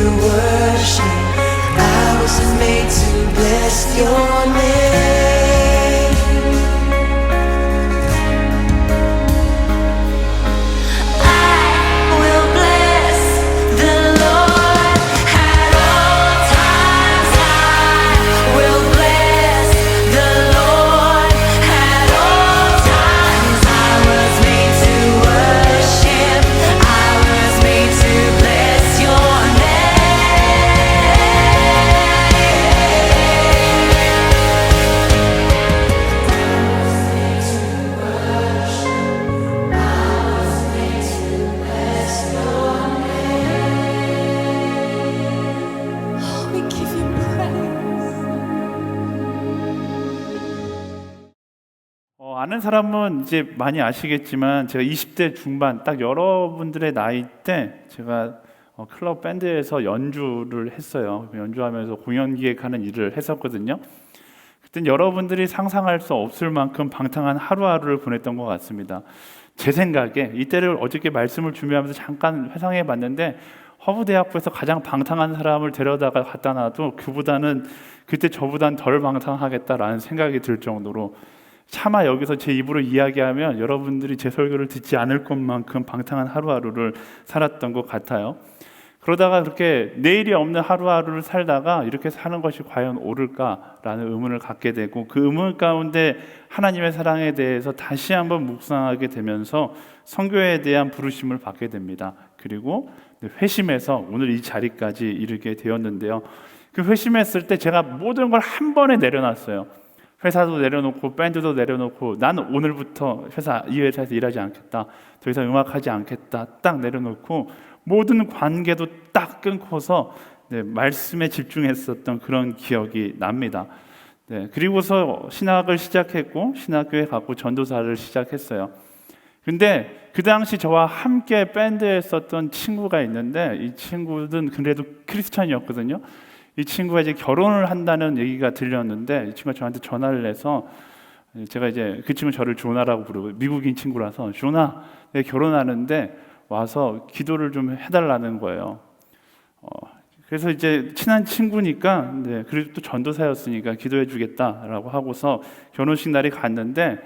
worship. I was made to bless your name. 아는 사람은 이제 많이 아시겠지만 제가 20대 중반 딱 여러분들의 나이 때 제가 클럽 밴드에서 연주를 했어요. 연주하면서 공연 기획하는 일을 했었거든요. 그땐 여러분들이 상상할 수 없을 만큼 방탕한 하루하루를 보냈던 것 같습니다. 제 생각에 이때를 어저께 말씀을 준비하면서 잠깐 회상해 봤는데 허브대학부에서 가장 방탕한 사람을 데려다가 갖다 놔도 그보다는 그때 저보단 덜 방탕하겠다라는 생각이 들 정도로 차마 여기서 제 입으로 이야기하면 여러분들이 제 설교를 듣지 않을 것만큼 방탕한 하루하루를 살았던 것 같아요. 그러다가 그렇게 내일이 없는 하루하루를 살다가 이렇게 사는 것이 과연 옳을까라는 의문을 갖게 되고 그 의문 가운데 하나님의 사랑에 대해서 다시 한번 묵상하게 되면서 선교에 대한 부르심을 받게 됩니다. 그리고 회심해서 오늘 이 자리까지 이르게 되었는데요. 그 회심했을 때 제가 모든 걸 한 번에 내려놨어요. 회사도 내려놓고 밴드도 내려놓고 나는 오늘부터 이 회사에서 일하지 않겠다, 더 이상 음악하지 않겠다 딱 내려놓고 모든 관계도 딱 끊고서 말씀에 집중했었던 그런 기억이 납니다. 그리고서 신학을 시작했고 신학교에 갔고 전도사를 시작했어요. 근데 그 당시 저와 함께 밴드에 썼던 친구가 있는데 이 친구는 그래도 크리스찬이었거든요. 이 친구가 이제 결혼을 한다는 얘기가 들렸는데 이 친구가 저한테 전화를 해서 제가 이제 그 친구 저를 조나라고 부르고 미국인 친구라서 조나 내가 결혼하는데 와서 기도를 좀 해달라는 거예요. 그래서 이제 친한 친구니까 그래도 또 전도사였으니까 기도해 주겠다라고 하고서 결혼식 날이 갔는데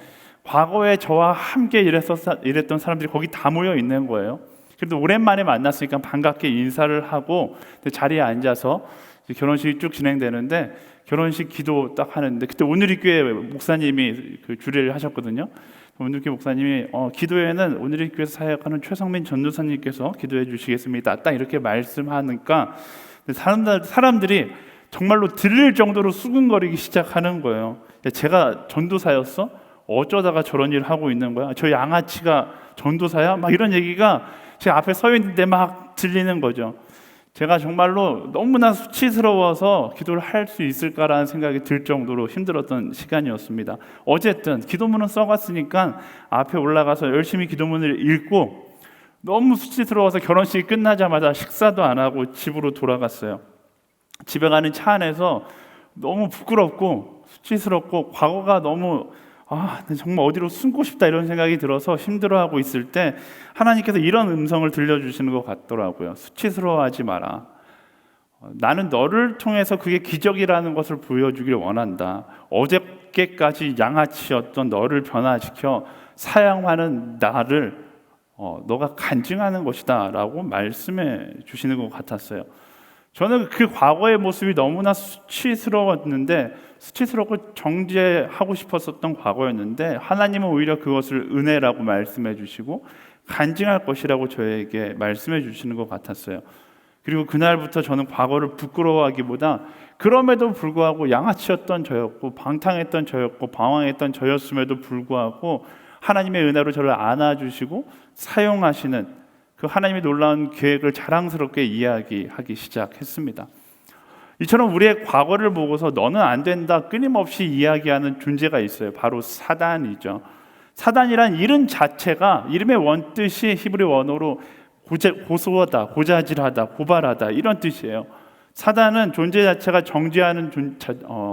과거에 저와 함께 일했던 사람들이 거기 다 모여 있는 거예요. 그래도 오랜만에 만났으니까 반갑게 인사를 하고 자리에 앉아서 결혼식이 쭉 진행되는데 결혼식 기도 딱 하는데 그때 오늘리교회 목사님이 그 주례를 하셨거든요. 오늘리교회 목사님이 기도회는 오늘리교회에서 사역하는 최성민 전도사님께서 기도해 주시겠습니다. 딱 이렇게 말씀하니까 사람들이 정말로 들릴 정도로 수근거리기 시작하는 거예요. 제가 전도사였어? 어쩌다가 저런 일을 하고 있는 거야? 저 양아치가 전도사야? 막 이런 얘기가 제 앞에 서 있는데 막 들리는 거죠. 제가 정말로 너무나 수치스러워서 기도를 할 수 있을까라는 생각이 들 정도로 힘들었던 시간이었습니다. 어쨌든 기도문은 써갔으니까 앞에 올라가서 열심히 기도문을 읽고 너무 수치스러워서 결혼식이 끝나자마자 식사도 안 하고 집으로 돌아갔어요. 집에 가는 차 안에서 너무 부끄럽고 수치스럽고 과거가 너무 정말 어디로 숨고 싶다 이런 생각이 들어서 힘들어하고 있을 때 하나님께서 이런 음성을 들려주시는 것 같더라고요. 수치스러워하지 마라. 나는 너를 통해서 그게 기적이라는 것을 보여주길 원한다. 어저께까지 양아치였던 너를 변화시켜 사양하는 나를 너가 간증하는 것이다 라고 말씀해 주시는 것 같았어요. 저는 그 과거의 모습이 너무나 수치스럽고 정죄하고 싶었었던 과거였는데 하나님은 오히려 그것을 은혜라고 말씀해 주시고 간증할 것이라고 저에게 말씀해 주시는 것 같았어요. 그리고 그날부터 저는 과거를 부끄러워하기보다 그럼에도 불구하고 양아치였던 저였고 방탕했던 저였고 방황했던 저였음에도 불구하고 하나님의 은혜로 저를 안아주시고 사용하시는 그 하나님의 놀라운 계획을 자랑스럽게 이야기하기 시작했습니다. 이처럼 우리의 과거를 보고서 너는 안 된다 끊임없이 이야기하는 존재가 있어요. 바로 사단이죠. 사단이란 이름 자체가 이름의 원뜻이 히브리 원어로 고소하다, 고자질하다, 고발하다 이런 뜻이에요. 사단은 존재 자체가 정죄하는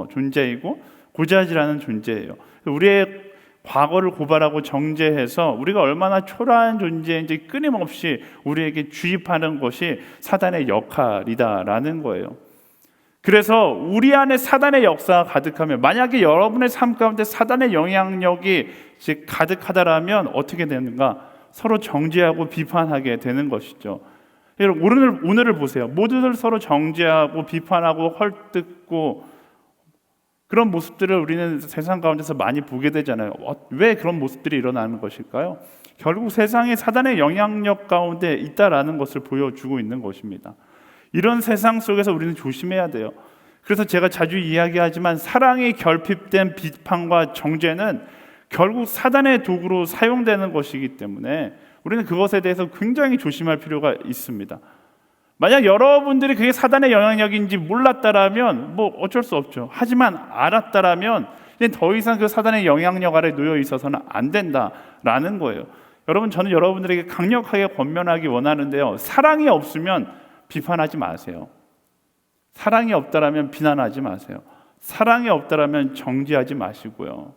존재이고 고자질하는 존재예요. 우리의 과거를 고발하고 정죄해서 우리가 얼마나 초라한 존재인지 끊임없이 우리에게 주입하는 것이 사단의 역할이다라는 거예요. 그래서 우리 안에 사단의 역사가 가득하면, 만약에 여러분의 삶 가운데 사단의 영향력이 가득하다라면 어떻게 되는가? 서로 정죄하고 비판하게 되는 것이죠. 여러분, 오늘을 보세요. 모두들 서로 정죄하고 비판하고 헐뜯고 그런 모습들을 우리는 세상 가운데서 많이 보게 되잖아요. 왜 그런 모습들이 일어나는 것일까요? 결국 세상이 사단의 영향력 가운데 있다라는 것을 보여주고 있는 것입니다. 이런 세상 속에서 우리는 조심해야 돼요. 그래서 제가 자주 이야기하지만 사랑이 결핍된 비판과 정죄는 결국 사단의 도구로 사용되는 것이기 때문에 우리는 그것에 대해서 굉장히 조심할 필요가 있습니다. 만약 여러분들이 그게 사단의 영향력인지 몰랐다라면 뭐 어쩔 수 없죠. 하지만 알았다라면 이제 더 이상 그 사단의 영향력 아래 놓여 있어서는 안 된다라는 거예요. 여러분, 저는 여러분들에게 강력하게 권면하기 원하는데요. 사랑이 없으면 비판하지 마세요. 사랑이 없다라면 비난하지 마세요. 사랑이 없다라면 정죄하지 마시고요.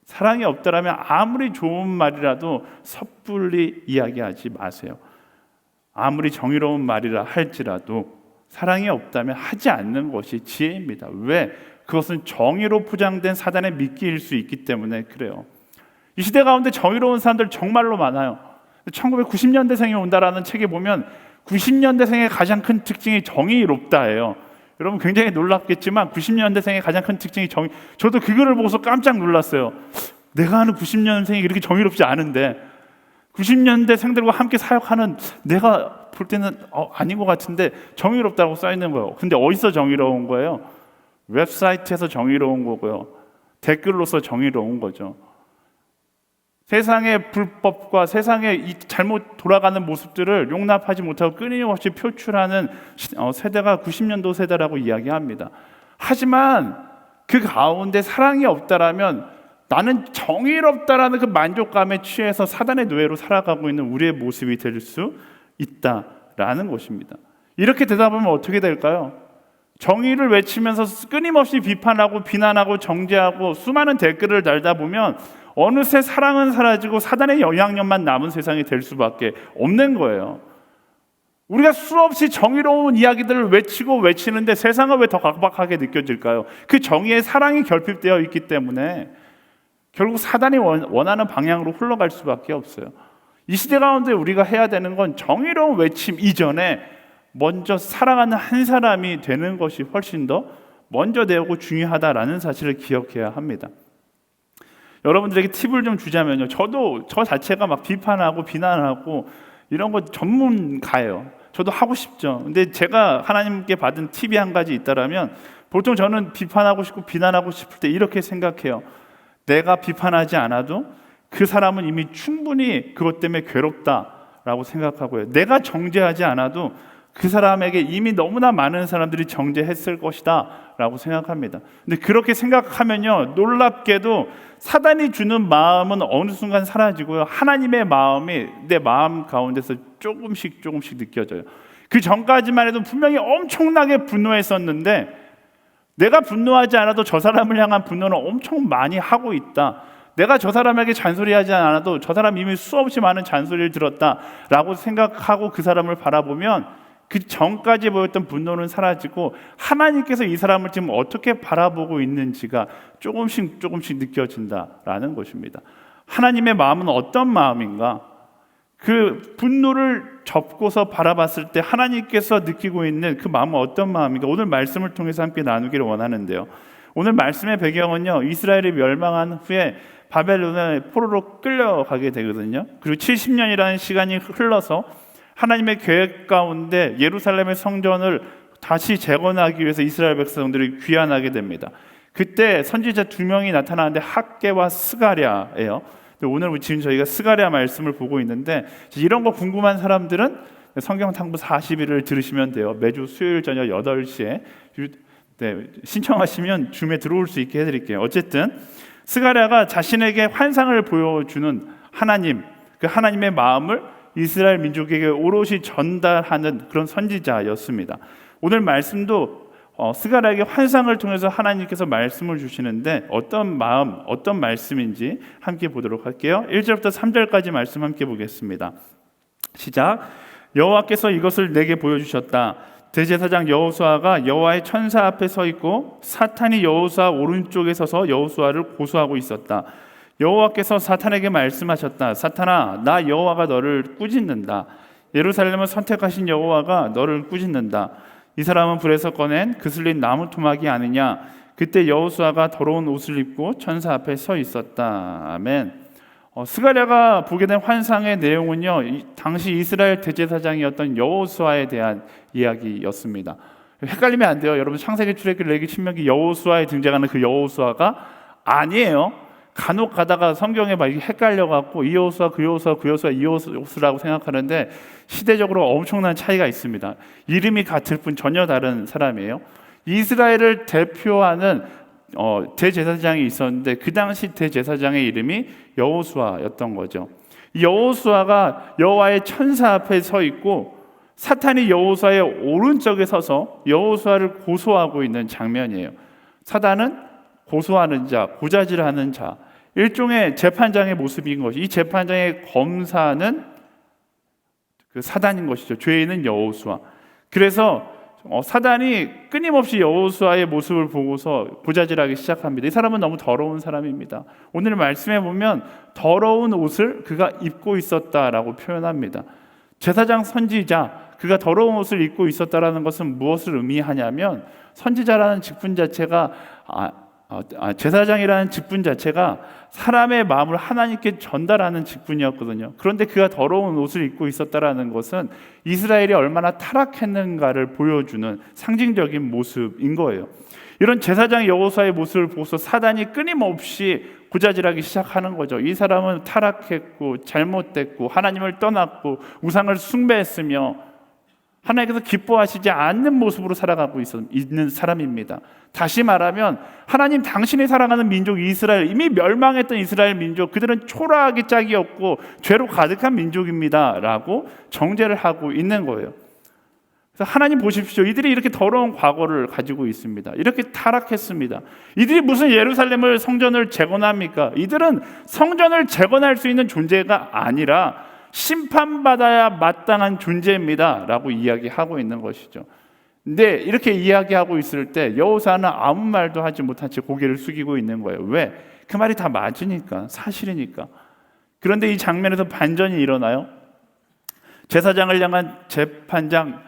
사랑이 없다라면 아무리 좋은 말이라도 섣불리 이야기하지 마세요. 아무리 정의로운 말이라 할지라도 사랑이 없다면 하지 않는 것이 지혜입니다. 왜? 그것은 정의로 포장된 사단의 미끼일 수 있기 때문에 그래요. 이 시대 가운데 정의로운 사람들 정말로 많아요. 1990년대생이 온다라는 책에 보면 90년대생의 가장 큰 특징이 정의롭다예요. 여러분 굉장히 놀랍겠지만 90년대생의 가장 큰 특징이 저도 그거를 보고서 깜짝 놀랐어요. 내가 아는 90년생이 그렇게 정의롭지 않은데 90년대생들과 함께 사역하는 내가 볼 때는 아닌 것 같은데 정의롭다고 써있는 거예요. 근데 어디서 정의로운 거예요? 웹사이트에서 정의로운 거고요. 댓글로서 정의로운 거죠. 세상의 불법과 세상의 잘못 돌아가는 모습들을 용납하지 못하고 끊임없이 표출하는 세대가 90년도 세대라고 이야기합니다. 하지만 그 가운데 사랑이 없다라면 나는 정의롭다라는 그 만족감에 취해서 사단의 노예로 살아가고 있는 우리의 모습이 될 수 있다라는 것입니다. 이렇게 되다 보면 어떻게 될까요? 정의를 외치면서 끊임없이 비판하고 비난하고 정죄하고 수많은 댓글을 달다 보면 어느새 사랑은 사라지고 사단의 영향력만 남은 세상이 될 수밖에 없는 거예요. 우리가 수없이 정의로운 이야기들을 외치는데 세상은 왜 더 각박하게 느껴질까요? 그 정의에 사랑이 결핍되어 있기 때문에 결국 사단이 원하는 방향으로 흘러갈 수밖에 없어요. 이 시대 가운데 우리가 해야 되는 건 정의로운 외침 이전에 먼저 사랑하는 한 사람이 되는 것이 훨씬 더 먼저 되고 중요하다라는 사실을 기억해야 합니다. 여러분들에게 팁을 좀 주자면요. 저 자체가 막 비판하고 비난하고 이런 거 전문가예요. 저도 하고 싶죠. 근데 제가 하나님께 받은 팁이 한 가지 있다라면 보통 저는 비판하고 싶고 비난하고 싶을 때 이렇게 생각해요. 내가 비판하지 않아도 그 사람은 이미 충분히 그것 때문에 괴롭다라고 생각하고요. 내가 정죄하지 않아도 그 사람에게 이미 너무나 많은 사람들이 정죄했을 것이다 라고 생각합니다. 근데 그렇게 생각하면요, 놀랍게도 사단이 주는 마음은 어느 순간 사라지고요, 하나님의 마음이 내 마음 가운데서 조금씩 느껴져요. 그 전까지만 해도 분명히 엄청나게 분노했었는데 내가 분노하지 않아도 저 사람을 향한 분노는 엄청 많이 하고 있다. 내가 저 사람에게 잔소리하지 않아도 저 사람 이미 수없이 많은 잔소리를 들었다라고 생각하고 그 사람을 바라보면 그 전까지 보였던 분노는 사라지고 하나님께서 이 사람을 지금 어떻게 바라보고 있는지가 조금씩 느껴진다라는 것입니다. 하나님의 마음은 어떤 마음인가? 그 분노를 접고서 바라봤을 때 하나님께서 느끼고 있는 그 마음은 어떤 마음인가? 오늘 말씀을 통해서 함께 나누기를 원하는데요. 오늘 말씀의 배경은요, 이스라엘이 멸망한 후에 바벨론의 포로로 끌려가게 되거든요. 그리고 70년이라는 시간이 흘러서 하나님의 계획 가운데 예루살렘의 성전을 다시 재건하기 위해서 이스라엘 백성들이 귀환하게 됩니다. 그때 선지자 두 명이 나타나는데 학개와 스가랴예요. 오늘 지금 저희가 스가랴 말씀을 보고 있는데 이런 거 궁금한 사람들은 성경 탐구 40일을 들으시면 돼요. 매주 수요일 저녁 8시에 신청하시면 줌에 들어올 수 있게 해드릴게요. 어쨌든 스가랴가 자신에게 환상을 보여주는 하나님, 그 하나님의 마음을 이스라엘 민족에게 오롯이 전달하는 그런 선지자였습니다. 오늘 말씀도 스가랴에게 환상을 통해서 하나님께서 말씀을 주시는데 어떤 마음, 어떤 말씀인지 함께 보도록 할게요. 1절부터 3절까지 말씀 함께 보겠습니다. 시작. 여호와께서 이것을 내게 보여주셨다. 대제사장 여호수아가 여호와의 천사 앞에 서 있고 사탄이 여호수아 오른쪽에 서서 여호수아를 고소하고 있었다. 여호와께서 사탄에게 말씀하셨다. 사탄아, 나 여호와가 너를 꾸짖는다. 예루살렘을 선택하신 여호와가 너를 꾸짖는다. 이 사람은 불에서 꺼낸 그슬린 나무 토막이 아니냐. 그때 여호수아가 더러운 옷을 입고 천사 앞에 서 있었다. 아멘. 스가랴가 보게 된 환상의 내용은요, 당시 이스라엘 대제사장이었던 여호수아에 대한 이야기였습니다. 헷갈리면 안 돼요. 여러분, 창세기, 출애굽기, 레위기, 신명기 여호수아에 등장하는 그 여호수아가 아니에요. 간혹 가다가 성경에 막 헷갈려갖고 이 여호수아, 그 여호수아, 그 여호수아, 이 여호수아라고 생각하는데 시대적으로 엄청난 차이가 있습니다. 이름이 같을 뿐 전혀 다른 사람이에요. 이스라엘을 대표하는 대제사장이 있었는데 그 당시 대제사장의 이름이 여호수아였던 거죠. 여호수아가 여호와의 천사 앞에 서 있고 사탄이 여호수아의 오른쪽에 서서 여호수아를 고소하고 있는 장면이에요. 사단은 고소하는 자, 고자질하는 자, 일종의 재판장의 모습인 것이, 이 재판장의 검사는 그 사단인 것이죠. 죄인은 여호수아. 그래서 사단이 끊임없이 여호수아의 모습을 보고서 고자질하기 시작합니다. 이 사람은 너무 더러운 사람입니다. 오늘 말씀에 보면 더러운 옷을 그가 입고 있었다라고 표현합니다. 제사장 선지자, 그가 더러운 옷을 입고 있었다라는 것은 무엇을 의미하냐면 선지자라는 직분 자체가 제사장이라는 직분 자체가 사람의 마음을 하나님께 전달하는 직분이었거든요. 그런데 그가 더러운 옷을 입고 있었다라는 것은 이스라엘이 얼마나 타락했는가를 보여주는 상징적인 모습인 거예요. 이런 제사장 여호수아의 모습을 보고서 사단이 끊임없이 고자질하기 시작하는 거죠. 이 사람은 타락했고 잘못됐고 하나님을 떠났고 우상을 숭배했으며 하나님께서 기뻐하시지 않는 모습으로 살아가고 있는 사람입니다. 다시 말하면 하나님 당신이 사랑하는 민족 이스라엘, 이미 멸망했던 이스라엘 민족, 그들은 초라하기 짝이 없고 죄로 가득한 민족입니다 라고 정죄를 하고 있는 거예요. 그래서 하나님 보십시오, 이들이 이렇게 더러운 과거를 가지고 있습니다. 이렇게 타락했습니다. 이들이 무슨 예루살렘을 성전을 재건합니까? 이들은 성전을 재건할 수 있는 존재가 아니라 심판받아야 마땅한 존재입니다 라고 이야기하고 있는 것이죠. 근데 이렇게 이야기하고 있을 때 여호수아는 아무 말도 하지 못한 채 고개를 숙이고 있는 거예요. 왜? 그 말이 다 맞으니까, 사실이니까. 그런데 이 장면에서 반전이 일어나요. 제사장을 향한 재판장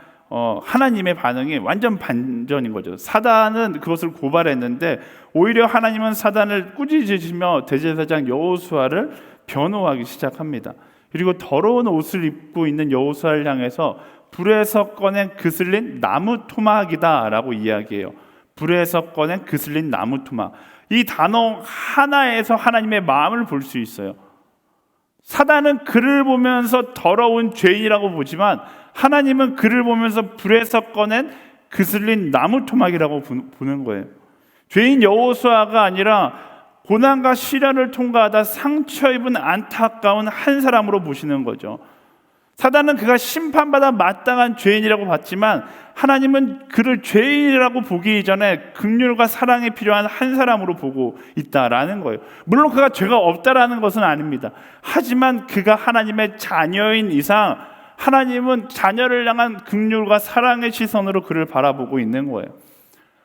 하나님의 반응이 완전 반전인 거죠. 사단은 그것을 고발했는데 오히려 하나님은 사단을 꾸짖으시며 대제사장 여호수아를 변호하기 시작합니다. 그리고 더러운 옷을 입고 있는 여호수아를 향해서 불에서 꺼낸 그슬린 나무 토막이다 라고 이야기해요. 불에서 꺼낸 그슬린 나무 토막. 이 단어 하나에서 하나님의 마음을 볼 수 있어요. 사단은 그를 보면서 더러운 죄인이라고 보지만 하나님은 그를 보면서 불에서 꺼낸 그슬린 나무 토막이라고 보는 거예요. 죄인 여호수아가 아니라 고난과 시련을 통과하다 상처 입은 안타까운 한 사람으로 보시는 거죠. 사단은 그가 심판받아 마땅한 죄인이라고 봤지만 하나님은 그를 죄인이라고 보기 이전에 긍휼과 사랑이 필요한 한 사람으로 보고 있다라는 거예요. 물론 그가 죄가 없다라는 것은 아닙니다. 하지만 그가 하나님의 자녀인 이상 하나님은 자녀를 향한 긍휼과 사랑의 시선으로 그를 바라보고 있는 거예요.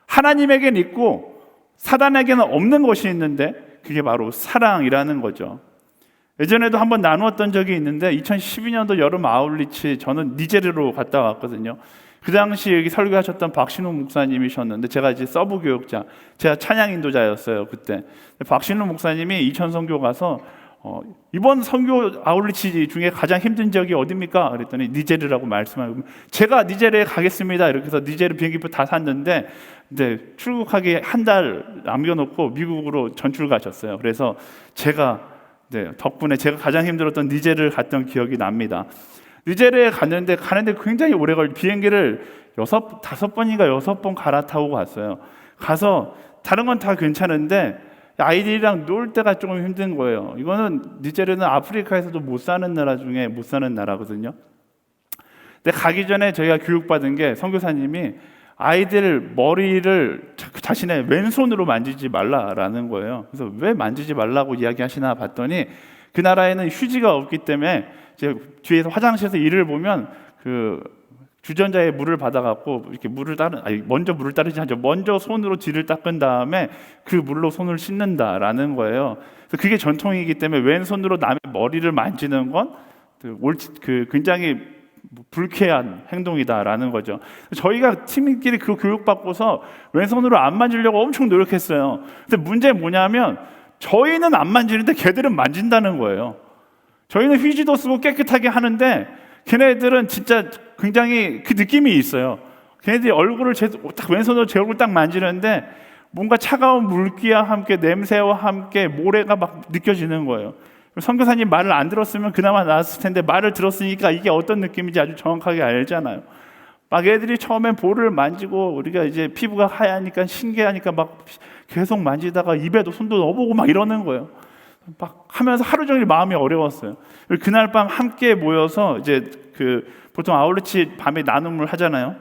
하나님에겐 있고 사단에게는 없는 것이 있는데 그게 바로 사랑이라는 거죠. 예전에도 한번 나누었던 적이 있는데 2012년도 여름 아울리치 저는 니제르로 갔다 왔거든요. 그 당시 여기 설교하셨던 박신우 목사님이셨는데 제가 이제 서브 교육자, 제가 찬양 인도자였어요 그때. 박신우 목사님이 이천 선교 가서 이번 선교 아울리치 중에 가장 힘든 지역이 어디입니까? 그랬더니 니제르라고 말씀하고 제가 니제르에 가겠습니다. 이렇게 해서 니제르 비행기표 다 샀는데 이제 출국하기 한 달 남겨놓고 미국으로 전출 가셨어요. 그래서 제가 덕분에 제가 가장 힘들었던 니제르를 갔던 기억이 납니다. 니제르에 가는데 굉장히 오래 걸려. 비행기를 5번인가 6번 갈아타고 갔어요. 가서 다른 건 다 괜찮은데 아이들이랑 놀 때가 조금 힘든 거예요. 이거는 니제르는 아프리카에서도 못 사는 나라 중에 못 사는 나라거든요. 근데 가기 전에 저희가 교육받은 게 선교사님이 아이들 머리를 자신의 왼손으로 만지지 말라라는 거예요. 그래서 왜 만지지 말라고 이야기하시나 봤더니 그 나라에는 휴지가 없기 때문에 이제 뒤에서 화장실에서 일을 보면 그 주전자에 물을 받아갖고 이렇게 먼저 물을 따르지 않죠. 먼저 손으로 뒤를 닦은 다음에 그 물로 손을 씻는다라는 거예요. 그래서 그게 전통이기 때문에 왼손으로 남의 머리를 만지는 건 굉장히 불쾌한 행동이다라는 거죠. 저희가 팀끼리 그 교육받고서 왼손으로 안 만지려고 엄청 노력했어요. 근데 문제는 뭐냐면 저희는 안 만지는데 걔들은 만진다는 거예요. 저희는 휴지도 쓰고 깨끗하게 하는데 걔네들은 진짜 굉장히 그 느낌이 있어요. 걔네들이 얼굴을 딱 왼손으로 제 얼굴 딱 만지는데 뭔가 차가운 물기와 함께 냄새와 함께 모래가 막 느껴지는 거예요. 선교사님 말을 안 들었으면 그나마 나았을 텐데 말을 들었으니까 이게 어떤 느낌인지 아주 정확하게 알잖아요. 막 애들이 처음엔 볼을 만지고 우리가 이제 피부가 하얘니까 신기하니까 막 계속 만지다가 입에도 손도 넣어보고 막 이러는 거예요. 막 하면서 하루 종일 마음이 어려웠어요. 그날 밤 함께 모여서 이제 보통 아울렛이 밤에 나눔을 하잖아요.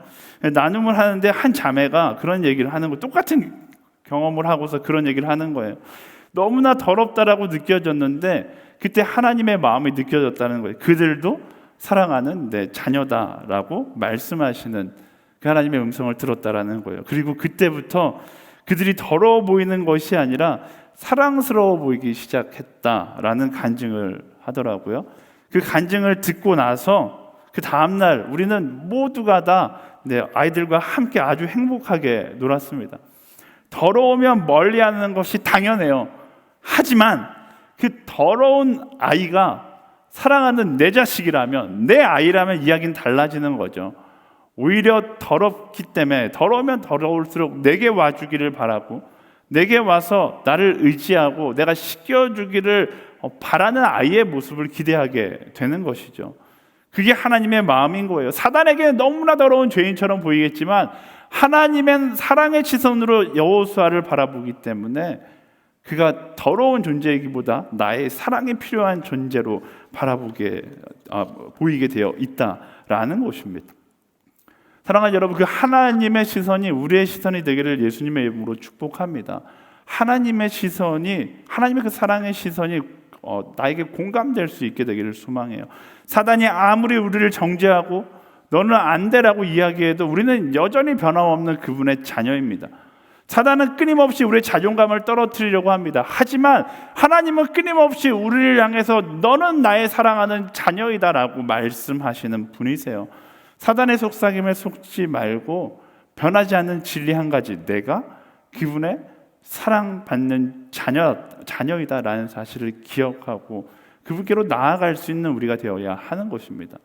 나눔을 하는데 한 자매가 그런 얘기를 하는 거, 똑같은 경험을 하고서 그런 얘기를 하는 거예요. 너무나 더럽다라고 느껴졌는데 그때 하나님의 마음이 느껴졌다는 거예요. 그들도 사랑하는 내 자녀다라고 말씀하시는 그 하나님의 음성을 들었다라는 거예요. 그리고 그때부터 그들이 더러워 보이는 것이 아니라 사랑스러워 보이기 시작했다라는 간증을 하더라고요. 그 간증을 듣고 나서 그 다음날 우리는 모두가 다 아이들과 함께 아주 행복하게 놀았습니다. 더러우면 멀리하는 것이 당연해요. 하지만 그 더러운 아이가 사랑하는 내 자식이라면, 내 아이라면 이야기는 달라지는 거죠. 오히려 더럽기 때문에 더러우면 더러울수록 내게 와주기를 바라고 내게 와서 나를 의지하고 내가 씻겨주기를 바라는 아이의 모습을 기대하게 되는 것이죠. 그게 하나님의 마음인 거예요. 사단에게는 너무나 더러운 죄인처럼 보이겠지만 하나님은 사랑의 시선으로 여호수아를 바라보기 때문에 그가 더러운 존재이기보다 나의 사랑이 필요한 존재로 보이게 되어 있다라는 것입니다. 사랑하는 여러분, 그 하나님의 시선이 우리의 시선이 되기를 예수님의 이름으로 축복합니다. 하나님의 그 사랑의 시선이 나에게 공감될 수 있게 되기를 소망해요. 사단이 아무리 우리를 정죄하고 너는 안 돼라고 이야기해도 우리는 여전히 변함없는 그분의 자녀입니다. 사단은 끊임없이 우리의 자존감을 떨어뜨리려고 합니다. 하지만 하나님은 끊임없이 우리를 향해서 너는 나의 사랑하는 자녀이다라고 말씀하시는 분이세요. 사단의 속삭임에 속지 말고 변하지 않는 진리 한 가지, 내가 그분의 사랑받는 자녀이다라는 사실을 기억하고 그분께로 나아갈 수 있는 우리가 되어야 하는 것입니다.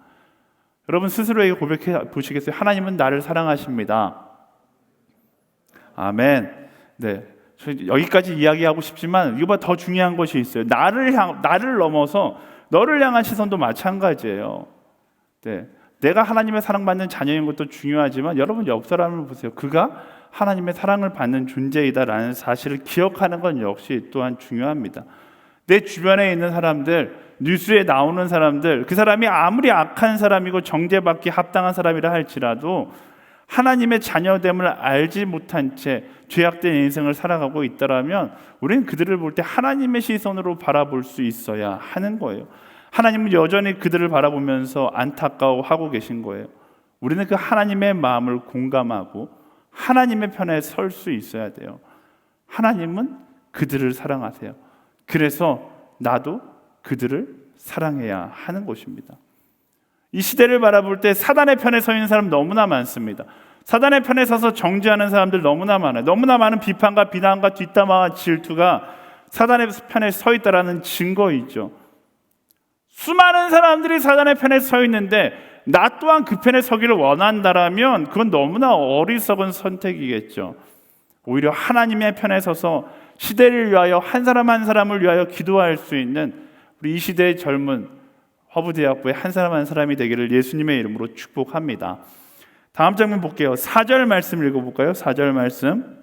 여러분 스스로에게 고백해 보시겠어요? 하나님은 나를 사랑하십니다. 아멘. 네, 여기까지 이야기하고 싶지만 이거보다 더 중요한 것이 있어요. 나를 넘어서 너를 향한 시선도 마찬가지예요. 네, 내가 하나님의 사랑받는 자녀인 것도 중요하지만 여러분 옆 사람을 보세요. 그가 하나님의 사랑을 받는 존재이다라는 사실을 기억하는 건 역시 또한 중요합니다. 내 주변에 있는 사람들, 뉴스에 나오는 사람들, 그 사람이 아무리 악한 사람이고 정죄받기 합당한 사람이라 할지라도 하나님의 자녀됨을 알지 못한 채 죄악된 인생을 살아가고 있다라면 우리는 그들을 볼 때 하나님의 시선으로 바라볼 수 있어야 하는 거예요. 하나님은 여전히 그들을 바라보면서 안타까워하고 계신 거예요. 우리는 그 하나님의 마음을 공감하고 하나님의 편에 설 수 있어야 돼요. 하나님은 그들을 사랑하세요. 그래서 나도 그들을 사랑해야 하는 것입니다. 이 시대를 바라볼 때 사단의 편에 서 있는 사람 너무나 많습니다. 사단의 편에 서서 정죄하는 사람들 너무나 많아요. 너무나 많은 비판과 비난과 뒷담화와 질투가 사단의 편에 서 있다라는 증거이죠. 수많은 사람들이 사단의 편에 서 있는데 나 또한 그 편에 서기를 원한다라면 그건 너무나 어리석은 선택이겠죠. 오히려 하나님의 편에 서서 시대를 위하여 한 사람 한 사람을 위하여 기도할 수 있는 우리 이 시대의 젊은 허브대학부의 한 사람 한 사람이 되기를 예수님의 이름으로 축복합니다. 다음 장면 볼게요. 4절 말씀 읽어볼까요? 4절 말씀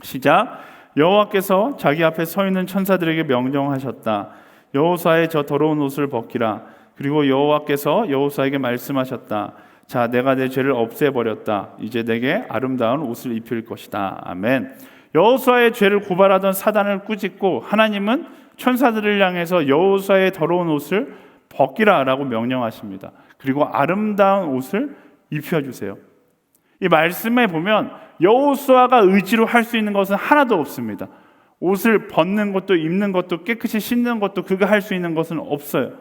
시작. 여호와께서 자기 앞에 서 있는 천사들에게 명령하셨다. 여호수아의 저 더러운 옷을 벗기라. 그리고 여호와께서 여호수아에게 말씀하셨다. 자, 내가 내 죄를 없애버렸다. 이제 내게 아름다운 옷을 입힐 것이다. 아멘. 여호수아의 죄를 고발하던 사단을 꾸짖고 하나님은 천사들을 향해서 여호수아의 더러운 옷을 벗기라라고 명령하십니다. 그리고 아름다운 옷을 입혀주세요. 이 말씀에 보면 여호수아가 의지로 할 수 있는 것은 하나도 없습니다. 옷을 벗는 것도 입는 것도 깨끗이 씻는 것도 그가 할 수 있는 것은 없어요.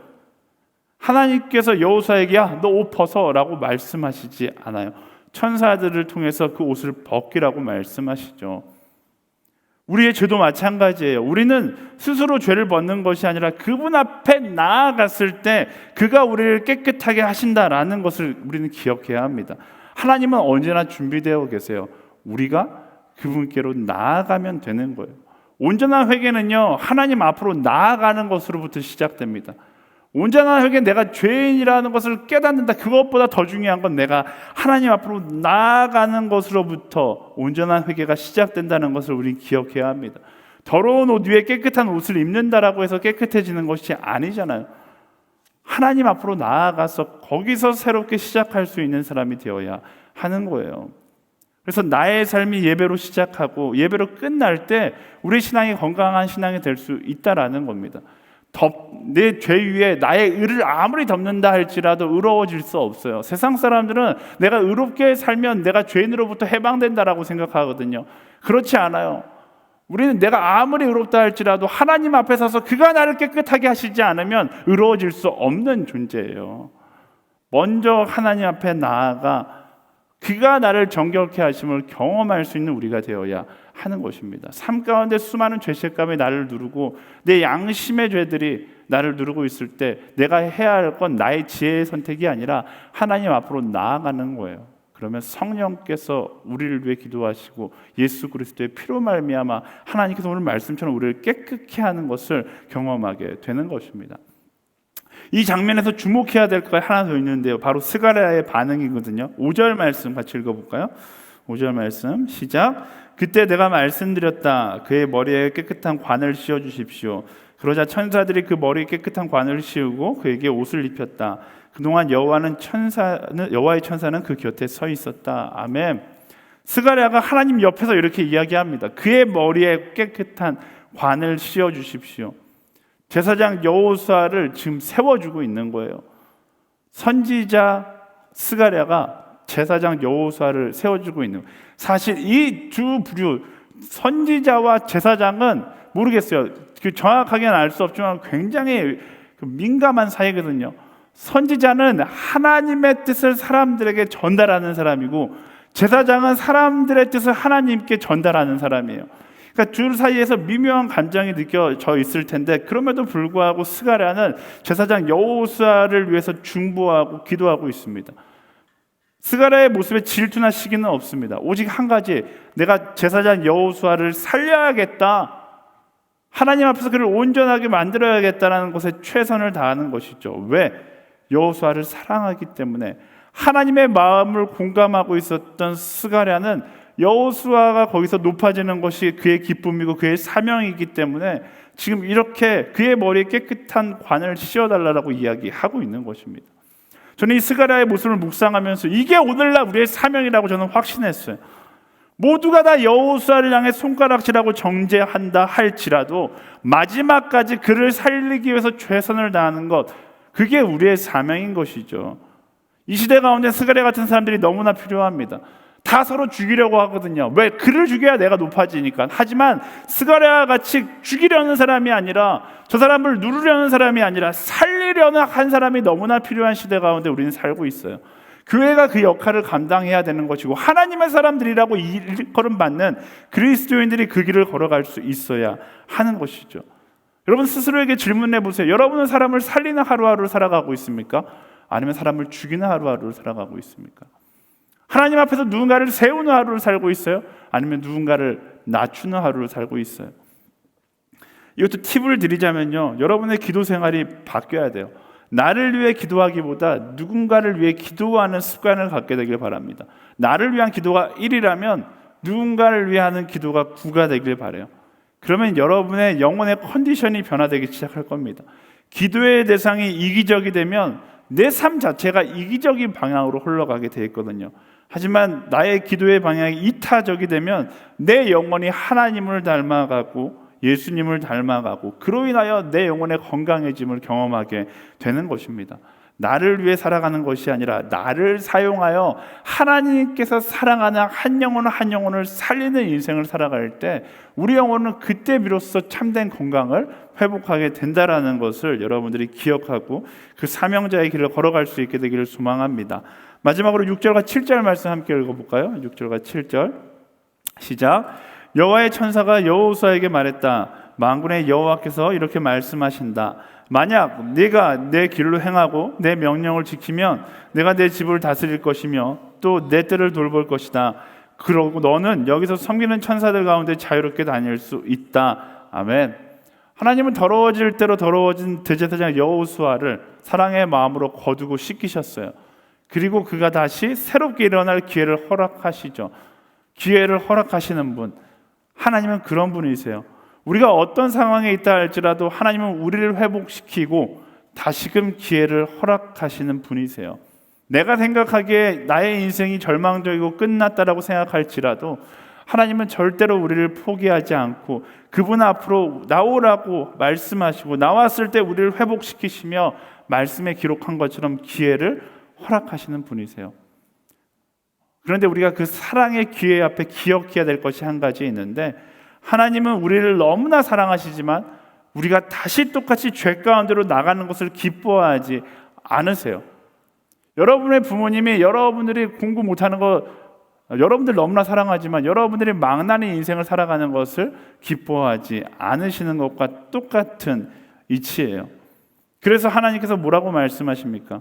하나님께서 여호수아에게 야, 너 옷 벗어라고 말씀하시지 않아요. 천사들을 통해서 그 옷을 벗기라고 말씀하시죠. 우리의 죄도 마찬가지예요. 우리는 스스로 죄를 벗는 것이 아니라 그분 앞에 나아갔을 때 그가 우리를 깨끗하게 하신다라는 것을 우리는 기억해야 합니다. 하나님은 언제나 준비되어 계세요. 우리가 그분께로 나아가면 되는 거예요. 온전한 회개는요, 하나님 앞으로 나아가는 것으로부터 시작됩니다. 온전한 회개, 내가 죄인이라는 것을 깨닫는다. 그것보다 더 중요한 건 내가 하나님 앞으로 나아가는 것으로부터 온전한 회개가 시작된다는 것을 우리는 기억해야 합니다. 더러운 옷 위에 깨끗한 옷을 입는다라고 해서 깨끗해지는 것이 아니잖아요. 하나님 앞으로 나아가서 거기서 새롭게 시작할 수 있는 사람이 되어야 하는 거예요. 그래서 나의 삶이 예배로 시작하고 예배로 끝날 때 우리 신앙이 건강한 신앙이 될 수 있다라는 겁니다. 내 죄 위에 나의 의를 아무리 덮는다 할지라도 의로워질 수 없어요. 세상 사람들은 내가 의롭게 살면 내가 죄인으로부터 해방된다라고 생각하거든요. 그렇지 않아요. 우리는 내가 아무리 의롭다 할지라도 하나님 앞에 서서 그가 나를 깨끗하게 하시지 않으면 의로워질 수 없는 존재예요. 먼저 하나님 앞에 나아가 그가 나를 정결케 하심을 경험할 수 있는 우리가 되어야 하는 것입니다. 삶 가운데 수많은 죄책감이 나를 누르고 내 양심의 죄들이 나를 누르고 있을 때 내가 해야 할 건 나의 지혜의 선택이 아니라 하나님 앞으로 나아가는 거예요. 그러면 성령께서 우리를 위해 기도하시고 예수 그리스도의 피로 말미암아 하나님께서 오늘 말씀처럼 우리를 깨끗게 하는 것을 경험하게 되는 것입니다. 이 장면에서 주목해야 될 것이 하나 더 있는데요. 바로 스가랴의 반응이거든요. 5절 말씀 같이 읽어볼까요? 5절 말씀 시작. 그때 내가 말씀드렸다. 그의 머리에 깨끗한 관을 씌워주십시오. 그러자 천사들이 그 머리에 깨끗한 관을 씌우고 그에게 옷을 입혔다. 그동안 여호와의 천사는 그 곁에 서 있었다. 아멘. 스가랴가 하나님 옆에서 이렇게 이야기합니다. 그의 머리에 깨끗한 관을 씌워주십시오. 제사장 여호수아를 지금 세워주고 있는 거예요. 선지자 스가랴가 제사장 여호수아를 세워주고 있는 거예요. 사실 이 두 부류 선지자와 제사장은 모르겠어요. 정확하게는 알 수 없지만 굉장히 민감한 사이거든요. 선지자는 하나님의 뜻을 사람들에게 전달하는 사람이고 제사장은 사람들의 뜻을 하나님께 전달하는 사람이에요. 그러니까 둘 사이에서 미묘한 감정이 느껴져 있을 텐데 그럼에도 불구하고 스가랴는 제사장 여호수아를 위해서 중보하고 기도하고 있습니다. 스가랴의 모습에 질투나 시기는 없습니다. 오직 한 가지, 내가 제사장 여호수아를 살려야겠다, 하나님 앞에서 그를 온전하게 만들어야겠다는 것에 최선을 다하는 것이죠. 왜? 여호수아를 사랑하기 때문에. 하나님의 마음을 공감하고 있었던 스가랴는 여호수아가 거기서 높아지는 것이 그의 기쁨이고 그의 사명이기 때문에 지금 이렇게 그의 머리에 깨끗한 관을 씌워달라고 이야기하고 있는 것입니다. 저는 이 스가랴의 모습을 묵상하면서 이게 오늘날 우리의 사명이라고 저는 확신했어요. 모두가 다 여호수아를 향해 손가락질하고 정죄한다 할지라도 마지막까지 그를 살리기 위해서 최선을 다하는 것, 그게 우리의 사명인 것이죠. 이 시대 가운데 스가랴 같은 사람들이 너무나 필요합니다. 다 서로 죽이려고 하거든요. 왜? 그를 죽여야 내가 높아지니까. 하지만 스가랴 같이 죽이려는 사람이 아니라, 저 사람을 누르려는 사람이 아니라 살리려는 한 사람이 너무나 필요한 시대 가운데 우리는 살고 있어요. 교회가 그 역할을 감당해야 되는 것이고 하나님의 사람들이라고 일컬음 받는 그리스도인들이 그 길을 걸어갈 수 있어야 하는 것이죠. 여러분 스스로에게 질문해 보세요. 여러분은 사람을 살리는 하루하루를 살아가고 있습니까? 아니면 사람을 죽이는 하루하루를 살아가고 있습니까? 하나님 앞에서 누군가를 세우는 하루를 살고 있어요? 아니면 누군가를 낮추는 하루를 살고 있어요? 이것도 팁을 드리자면요, 여러분의 기도 생활이 바뀌어야 돼요. 나를 위해 기도하기보다 누군가를 위해 기도하는 습관을 갖게 되길 바랍니다. 나를 위한 기도가 1이라면 누군가를 위하는 기도가 9가 되길 바라요. 그러면 여러분의 영혼의 컨디션이 변화되기 시작할 겁니다. 기도의 대상이 이기적이 되면 내 삶 자체가 이기적인 방향으로 흘러가게 돼 있거든요. 하지만 나의 기도의 방향이 이타적이 되면 내 영혼이 하나님을 닮아가고 예수님을 닮아가고 그로 인하여 내 영혼의 건강해짐을 경험하게 되는 것입니다. 나를 위해 살아가는 것이 아니라 나를 사용하여 하나님께서 사랑하는 한 영혼 한 영혼을 살리는 인생을 살아갈 때 우리 영혼은 그때 비로소 참된 건강을 회복하게 된다라는 것을 여러분들이 기억하고 그 사명자의 길을 걸어갈 수 있게 되기를 소망합니다. 마지막으로 6절과 7절 말씀 함께 읽어볼까요? 6절과 7절 시작. 여호와의 천사가 여호수아에게 말했다. 만군의 여호와께서 이렇게 말씀하신다. 만약 네가 내 길로 행하고 내 명령을 지키면 내가 내 집을 다스릴 것이며 또 내 뜰을 돌볼 것이다. 그러고 너는 여기서 섬기는 천사들 가운데 자유롭게 다닐 수 있다. 아멘. 하나님은 더러워질 대로 더러워진 대제사장 여호수아를 사랑의 마음으로 거두고 씻기셨어요. 그리고 그가 다시 새롭게 일어날 기회를 허락하시죠. 기회를 허락하시는 분, 하나님은 그런 분이세요. 우리가 어떤 상황에 있다 할지라도 하나님은 우리를 회복시키고 다시금 기회를 허락하시는 분이세요. 내가 생각하기에 나의 인생이 절망적이고 끝났다라고 생각할지라도 하나님은 절대로 우리를 포기하지 않고 그분 앞으로 나오라고 말씀하시고 나왔을 때 우리를 회복시키시며 말씀에 기록한 것처럼 기회를 허락하시는 분이세요. 그런데 우리가 그 사랑의 기회 앞에 기억해야 될 것이 한 가지 있는데, 하나님은 우리를 너무나 사랑하시지만 우리가 다시 똑같이 죄 가운데로 나가는 것을 기뻐하지 않으세요. 여러분의 부모님이 여러분들이 공부 못하는 거 여러분들 너무나 사랑하지만 여러분들이 망나니 인생을 살아가는 것을 기뻐하지 않으시는 것과 똑같은 이치예요. 그래서 하나님께서 뭐라고 말씀하십니까?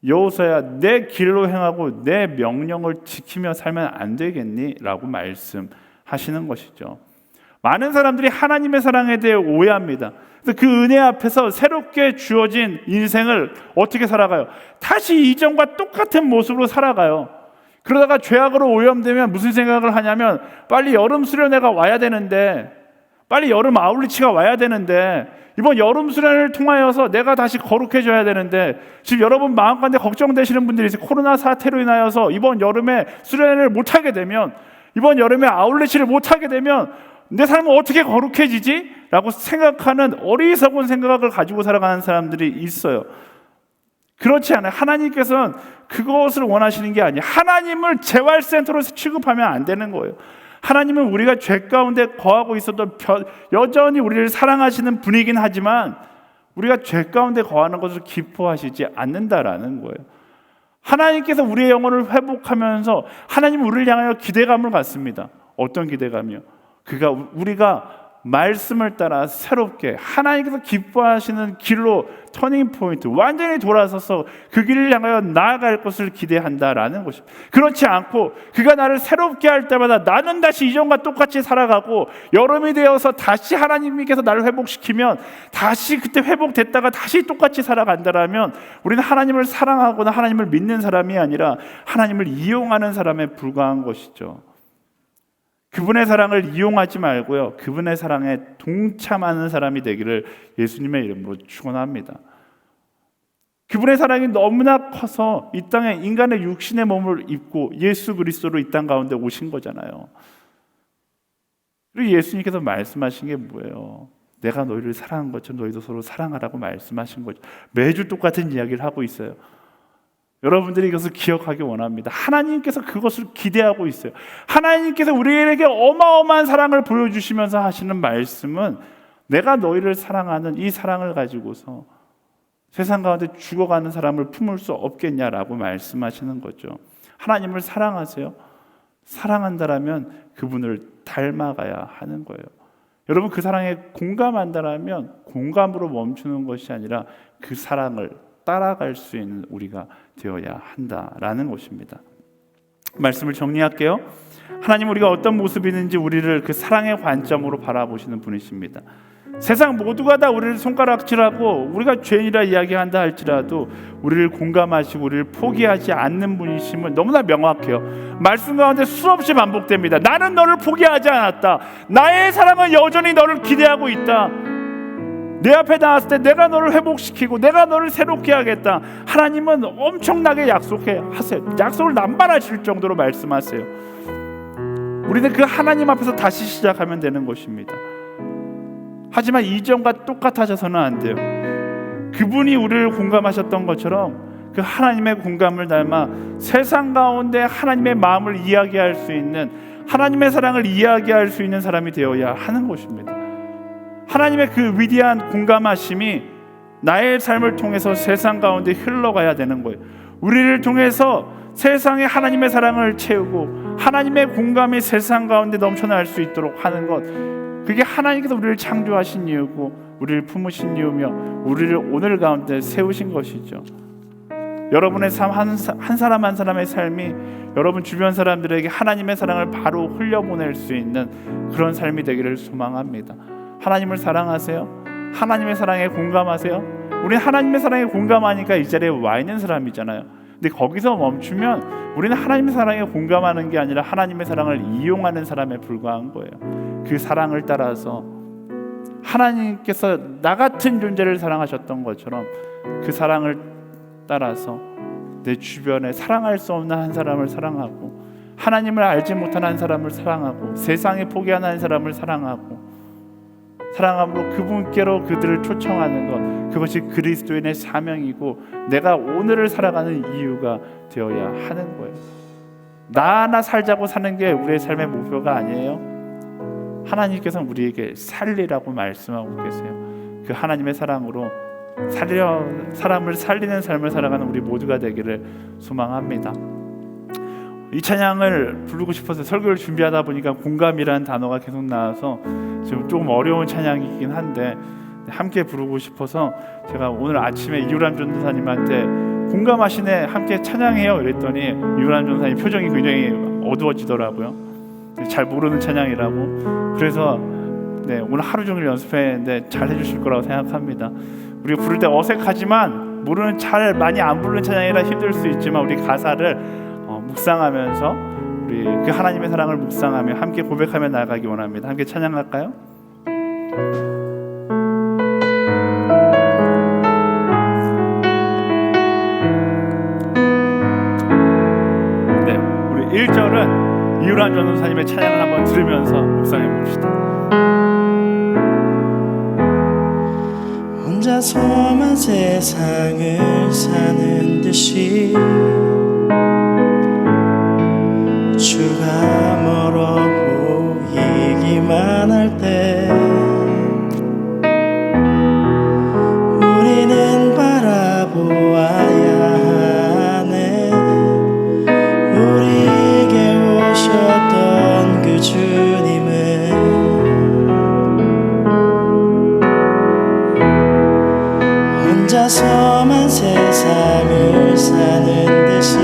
여호수아야, 내 길로 행하고 내 명령을 지키며 살면 안 되겠니? 라고 말씀하시는 것이죠. 많은 사람들이 하나님의 사랑에 대해 오해합니다. 그래서 그 은혜 앞에서 새롭게 주어진 인생을 어떻게 살아가요? 다시 이전과 똑같은 모습으로 살아가요. 그러다가 죄악으로 오염되면 무슨 생각을 하냐면 빨리 여름 수련회가 와야 되는데, 빨리 여름 아울리치가 와야 되는데, 이번 여름 수련을 통하여서 내가 다시 거룩해져야 되는데, 지금 여러분 마음 가운데 걱정되시는 분들이 있어요. 코로나 사태로 인하여서 이번 여름에 수련회를 못하게 되면, 이번 여름에 아울리치를 못하게 되면 내 삶은 어떻게 거룩해지지? 라고 생각하는 어리석은 생각을 가지고 살아가는 사람들이 있어요. 그렇지 않아요. 하나님께서는 그것을 원하시는 게 아니에요. 하나님을 재활센터로 취급하면 안 되는 거예요. 하나님은 우리가 죄 가운데 거하고 있어도 여전히 우리를 사랑하시는 분이긴 하지만 우리가 죄 가운데 거하는 것을 기뻐하시지 않는다라는 거예요. 하나님께서 우리의 영혼을 회복하면서 하나님은 우리를 향하여 기대감을 갖습니다. 어떤 기대감이요? 우리가 말씀을 따라 새롭게 하나님께서 기뻐하시는 길로 터닝 포인트 완전히 돌아서서 그 길을 향하여 나아갈 것을 기대한다라는 것입니다. 그렇지 않고 그가 나를 새롭게 할 때마다 나는 다시 이전과 똑같이 살아가고 여름이 되어서 다시 하나님께서 나를 회복시키면 다시 그때 회복됐다가 다시 똑같이 살아간다라면 우리는 하나님을 사랑하거나 하나님을 믿는 사람이 아니라 하나님을 이용하는 사람에 불과한 것이죠. 그분의 사랑을 이용하지 말고요, 그분의 사랑에 동참하는 사람이 되기를 예수님의 이름으로 축원합니다. 그분의 사랑이 너무나 커서 이 땅에 인간의 육신의 몸을 입고 예수 그리스도로 이 땅 가운데 오신 거잖아요. 그리고 예수님께서 말씀하신 게 뭐예요? 내가 너희를 사랑한 것처럼 너희도 서로 사랑하라고 말씀하신 거죠. 매주 똑같은 이야기를 하고 있어요. 여러분들이 이것을 기억하기 원합니다. 하나님께서 그것을 기대하고 있어요. 하나님께서 우리에게 어마어마한 사랑을 보여주시면서 하시는 말씀은 내가 너희를 사랑하는 이 사랑을 가지고서 세상 가운데 죽어가는 사람을 품을 수 없겠냐라고 말씀하시는 거죠. 하나님을 사랑하세요. 사랑한다라면 그분을 닮아가야 하는 거예요. 여러분, 그 사랑에 공감한다라면 공감으로 멈추는 것이 아니라 그 사랑을 따라갈 수 있는 우리가 되어야 한다라는 것입니다. 말씀을 정리할게요. 하나님, 우리가 어떤 모습이든지 우리를 그 사랑의 관점으로 바라보시는 분이십니다. 세상 모두가 다 우리를 손가락질하고 우리가 죄인이라 이야기한다 할지라도 우리를 공감하시고 우리를 포기하지 않는 분이심을 너무나 명확해요. 말씀 가운데 수없이 반복됩니다. 나는 너를 포기하지 않았다. 나의 사랑은 여전히 너를 기대하고 있다. 내 앞에 나왔을 때 내가 너를 회복시키고 내가 너를 새롭게 하겠다. 하나님은 엄청나게 약속하세요. 약속을 남발하실 정도로 말씀하세요. 우리는 그 하나님 앞에서 다시 시작하면 되는 것입니다. 하지만 이전과 똑같아져서는 안 돼요. 그분이 우리를 공감하셨던 것처럼 그 하나님의 공감을 닮아 세상 가운데 하나님의 마음을 이야기할 수 있는, 하나님의 사랑을 이야기할 수 있는 사람이 되어야 하는 것입니다. 하나님의 그 위대한 공감하심이 나의 삶을 통해서 세상 가운데 흘러가야 되는 거예요. 우리를 통해서 세상에 하나님의 사랑을 채우고 하나님의 공감이 세상 가운데 넘쳐날 수 있도록 하는 것, 그게 하나님께서 우리를 창조하신 이유고 우리를 품으신 이유며 우리를 오늘 가운데 세우신 것이죠. 여러분의 삶, 한 사람 한 사람의 삶이 여러분 주변 사람들에게 하나님의 사랑을 바로 흘려보낼 수 있는 그런 삶이 되기를 소망합니다. 하나님을 사랑하세요? 하나님의 사랑에 공감하세요? 우리는 하나님의 사랑에 공감하니까 이 자리에 와 있는 사람이잖아요. 근데 거기서 멈추면 우리는 하나님의 사랑에 공감하는 게 아니라 하나님의 사랑을 이용하는 사람에 불과한 거예요. 그 사랑을 따라서 하나님께서 나 같은 존재를 사랑하셨던 것처럼 그 사랑을 따라서 내 주변에 사랑할 수 없는 한 사람을 사랑하고, 하나님을 알지 못한 한 사람을 사랑하고, 세상에 포기한 한 사람을 사랑함으로 그분께로 그들을 초청하는 것, 그것이 그리스도인의 사명이고 내가 오늘을 살아가는 이유가 되어야 하는 거예요. 나 하나 살자고 사는 게 우리의 삶의 목표가 아니에요. 하나님께서는 우리에게 살리라고 말씀하고 계세요. 그 하나님의 사랑으로 사람을 살리는 삶을 살아가는 우리 모두가 되기를 소망합니다. 이 찬양을 부르고 싶어서 설교를 준비하다 보니까 공감이라는 단어가 계속 나와서 지금 조금 어려운 찬양이긴 한데 함께 부르고 싶어서 제가 오늘 아침에 이유람 전도사님한테 공감하시네, 함께 찬양해요 이랬더니 이유람 전도사님 표정이 굉장히 어두워지더라고요. 잘 모르는 찬양이라고. 그래서 오늘 하루 종일 연습했는데 잘 해주실 거라고 생각합니다. 우리가 부를 때 어색하지만 많이 안 부르는 찬양이라 힘들 수 있지만 우리 가사를 묵상하면서 우리 그 하나님의 사랑을 묵상하며 함께 고백하며 나아가기 원합니다. 함께 찬양할까요? 네, 우리 1절은 이유란 전도사님의 찬양을 한번 들으면서 묵상해 봅시다. 혼자서만 세상을 사는 듯이 주가 멀어 보이기만 할 때 우리는 바라보아야 하네. 우리에게 오셨던 그 주님을 혼자서만 세상을 사는 듯이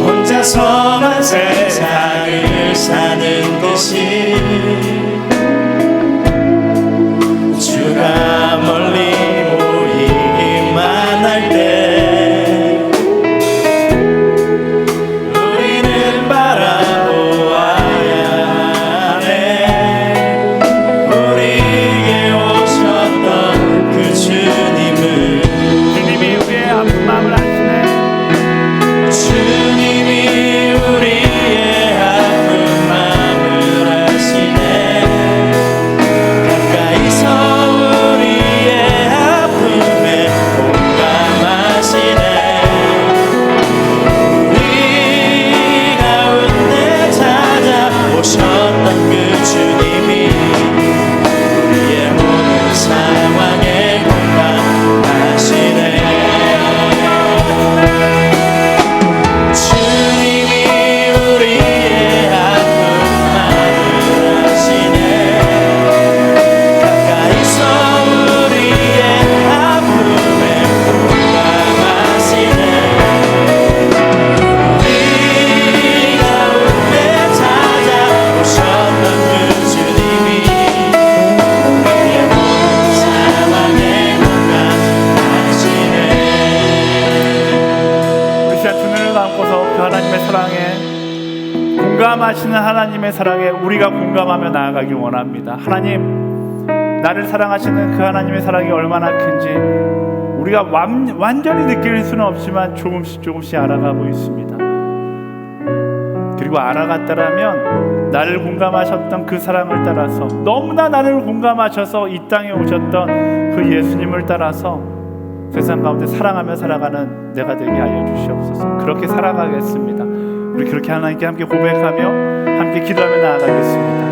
혼자서만 세상을 사는 듯이 주가 멀리 보이기만 할 때 우리는 바라보아야 하네. 우리에게 오셨던 그 주님을, 주님이 우리의 아픈 마음을 아시네. 주님이 우리의 아픈 마음을 아시네. 가까이서 우리 오셨던 그 주님이 우리의 모든 상황에 공감하시네. 주님이 우리의 아픔만을 아시네. 가까이서 우리의 아픔에 공감하시네. 우리 가운데 찾아오셨던 그 주님이 우리의 모든 상황에 공감하시네. 우리 시간 두 눈을 감고서 그 하나님의 사랑에, 공감하시는 하나님의 사랑에 우리가 공감하며 나아가길 원합니다. 하나님, 나를 사랑하시는 그 하나님의 사랑이 얼마나 큰지 우리가 완전히 느낄 수는 없지만 조금씩 알아가고 있습니다. 그리고 알아갔다라면 나를 공감하셨던 그 사랑을 따라서, 너무나 나를 공감하셔서 이 땅에 오셨던 그 예수님을 따라서 세상 가운데 사랑하며 살아가는 내가 되게 하여 주시옵소서. 그렇게 살아가겠습니다. 우리 그렇게 하나님께 함께 고백하며 함께 기도하며 나아가겠습니다.